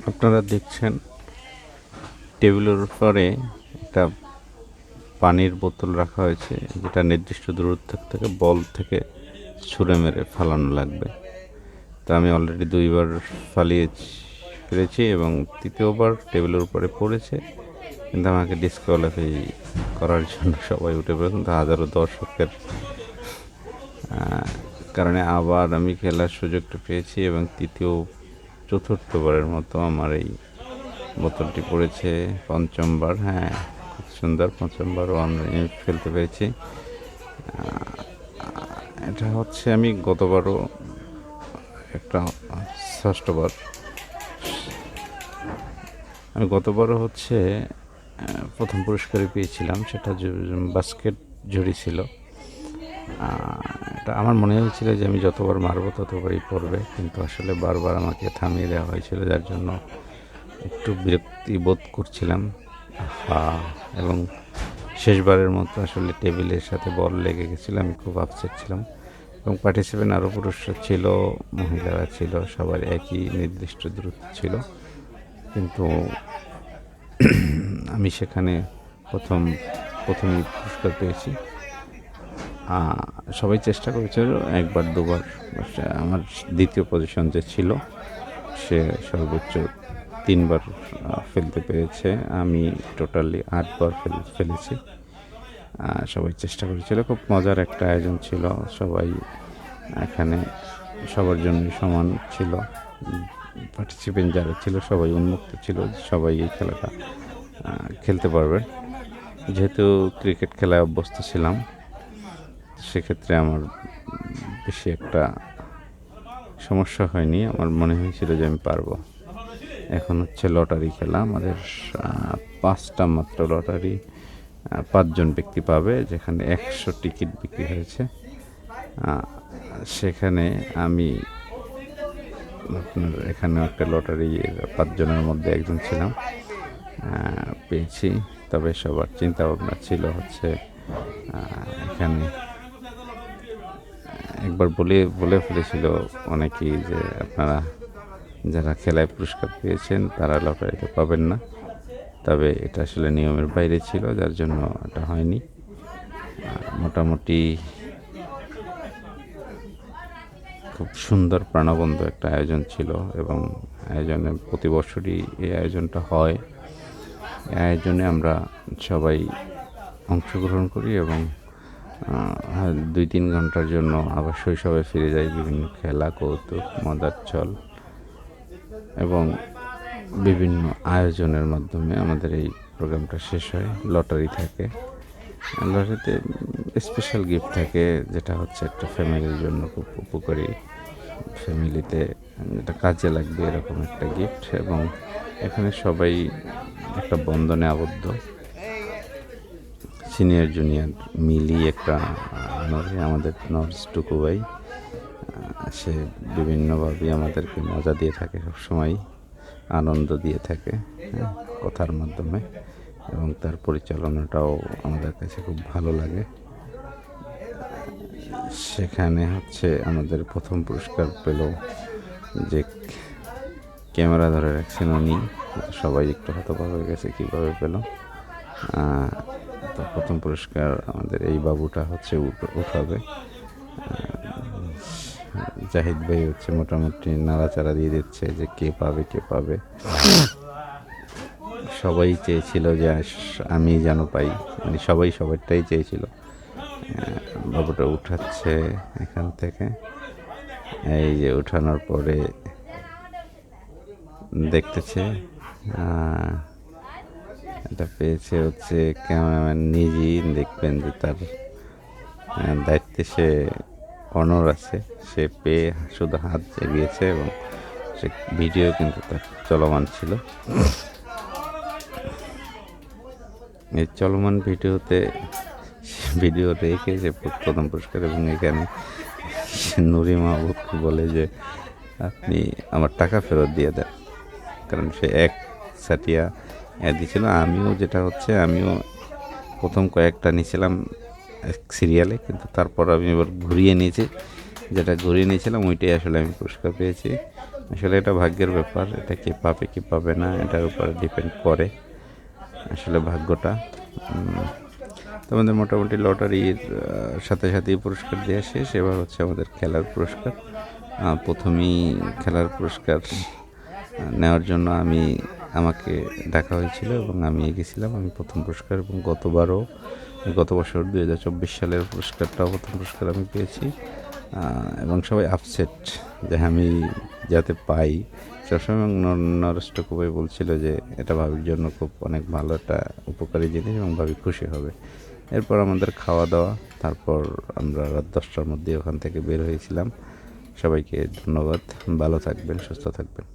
আপনারা দেখছেন টেবিলের উপরে একটা পানির বোতল রাখা হয়েছে, যেটা নির্দিষ্ট দূরত্ব থেকে বল থেকে ছুঁড়ে মেরে ফালানো লাগবে। তো আমি অলরেডি 2বার ফালিয়ে ফেলেছি এবং তৃতীয়বার টেবিলের উপরে পড়েছে, কিন্তু আমাকে ডিসকোয়ালিফাই করার জন্য সবাই উঠে পড়ে, কিন্তু হাজারো দর্শকের কারণে আবার আমি খেলার সুযোগটা পেয়েছি এবং চতুর্থবারের মতো আমার এই বোতলটি পড়েছে। পঞ্চমবার, হ্যাঁ, খুব সুন্দর, পঞ্চমবারও আমি ফেলতে পেরেছি। এটা হচ্ছে আমি গতবারও একটা ষষ্ঠবার, আমি গতবারও হচ্ছে প্রথম পুরস্কারই পেয়েছিলাম, সেটা বাস্কেট ঝুড়ি ছিল। এটা আমার মনে হয়েছিল যে আমি যতবার মারবো ততবারই পড়বে, কিন্তু আসলে বারবার আমাকে থামিয়ে দেওয়া হয়েছিল, যার জন্য একটু বিরক্তি বোধ করছিলাম। এবং শেষবারের মতো আসলে টেবিলের সাথে বল লেগে গেছিলো, আমি খুব আপসেট ছিলাম। এবং পার্টিসিপেন্ট আরও পুরুষরা ছিল, মহিলারা ছিল, সবার একই নির্দিষ্ট দূরত্ব ছিল, কিন্তু আমি সেখানে প্রথমেই পুরস্কার পেয়েছি। সবাই চেষ্টা করেছিল একবার দুবার, আমার দ্বিতীয় পজিশন যে ছিল সে সর্বোচ্চ 3বার ফেলতে পেরেছে, আমি টোটালি 8বার ফেলেছি। সবাই চেষ্টা করেছিল, খুব মজার একটা আয়োজন ছিল। সবাই এখানে সবার জন্য সমান ছিল, পার্টিসিপেন্ট যারা ছিল সবাই উন্মুক্ত ছিল, সবাই এই খেলাটা খেলতে পারবে। যেহেতু ক্রিকেট খেলায় অভ্যস্ত ছিলাম, সেক্ষেত্রে আমার বেশি একটা সমস্যা হয়নি, আমার মনে হয়েছিল যে আমি পারবো। এখন হচ্ছে লটারি খেলা, আমাদের 5টা মাত্র লটারি, 5 জন ব্যক্তি পাবে, যেখানে 100 টিকিট বিক্রি হয়েছে। সেখানে আমি আপনার এখানে একটা লটারি 5 জনের মধ্যে একজন ছিলাম, পেয়েছি। তবে সবার চিন্তা ভাবনা ছিল হচ্ছে এখানে একবার বলে ফেলেছিল অনেকেই যে আপনারা যারা খেলায় পুরস্কার পেয়েছেন তারা লটারিতে পাবেন না, তবে এটা আসলে নিয়মের বাইরে ছিল, যার জন্য এটা হয়নি। মোটামুটি খুব সুন্দর প্রাণবন্ত একটা আয়োজন ছিল এবং আয়োজনে প্রতি বছরই এই আয়োজনটা হয়। এই আয়োজনে আমরা সবাই অংশগ্রহণ করি এবং 2-3 ঘন্টার জন্য আবার শৈশবে ফিরে যাই। বিভিন্ন খেলা, কৌতুক, মজার ছল এবং বিভিন্ন আয়োজনের মাধ্যমে আমাদের এই প্রোগ্রামটা শেষ হয়। লটারি থাকে, লটারিতে স্পেশাল গিফট থাকে, যেটা হচ্ছে একটা ফ্যামিলির জন্য খুব উপকারী, ফ্যামিলিতে যেটা কাজে লাগবে এরকম একটা গিফট। এবং এখানে সবাই একটা বন্ধনে আবদ্ধ, সিনিয়র জুনিয়র মিলিয়ে একটা আমাদের নর্স টুকু ভাই, সে বিভিন্নভাবে আমাদেরকে মজা দিয়ে থাকে, সবসময় আনন্দ দিয়ে থাকে কথার মাধ্যমে, এবং তার পরিচালনাটাও আমাদের কাছে খুব ভালো লাগে। সেখানে হচ্ছে আমাদের প্রথম পুরস্কার পেল যে ক্যামেরা ধরে রাখছেন উনি, সবাই একটু হতবাক হয়ে গেছে কীভাবে পেল। তো প্রথম পুরস্কার আমাদের এই বাবুটা হচ্ছে উঠাবে। জাহিদ ভাই হচ্ছে মোটামুটি নাড়াচাড়া দিয়ে দিচ্ছে যে কে পাবে। সবাই চেয়েছিল যে আমি যেন পাই, মানে সবাই সবারটাই চেয়েছিল। বাবুটা উঠাচ্ছে এখান থেকে, এই যে উঠানোর পরে দেখতেছে এটা পেয়েছে হচ্ছে ক্যামেরাম্যান নিজেই, দেখবেন যে তার দায়িত্বে সে অনর আছে, সে পেয়ে শুধু হাত জাগিয়েছে এবং সে ভিডিও কিন্তু তার চলমান ছিল। এই চলমান ভিডিও রেখে যে প্রথম পুরস্কার, এবং এখানে নুরি মাহবুবকে বলে যে আপনি আমার টাকা ফেরত দিয়ে দেন, কারণ সে এক সাটিয়া দিয়েছিল। আমিও প্রথম কয়েকটা নিয়েছিলাম এক সিরিয়ালে, কিন্তু তারপর আমি এবার ঘুরিয়ে নিয়েছি যেটা ঘুরিয়ে নিয়েছিলাম ওইটাই আসলে আমি পুরস্কার পেয়েছি। আসলে এটা ভাগ্যের ব্যাপার, এটা কে পাবে কি পাবে না এটার উপরে ডিপেন্ড করে আসলে ভাগ্যটা। তোমাদের মোটামুটি লটারির সাথে সাথেই পুরস্কার দেওয়া শেষ। এবার হচ্ছে আমাদের খেলার পুরস্কার। প্রথমেই খেলার পুরস্কার নেওয়ার জন্য আমাকে ডাকা হয়েছিল এবং আমি গেছিলাম। আমি প্রথম পুরস্কার এবং গত বছর 2024 সালের পুরস্কারটাও প্রথম পুরস্কার আমি পেয়েছি। এবং সবাই আপসেট যে আমি যাতে পাই সবসময়। নরেশ টুকুভাই বলছিল যে এটা ভাবির জন্য খুব অনেক ভালো একটা উপকারী জিনিস এবং ভাবি খুশি হবে। এরপর আমাদের খাওয়া দাওয়া, তারপর আমরা রাত 10টার মধ্যে ওখান থেকে বের হয়েছিলাম। সবাইকে ধন্যবাদ, ভালো থাকবেন, সুস্থ থাকবেন।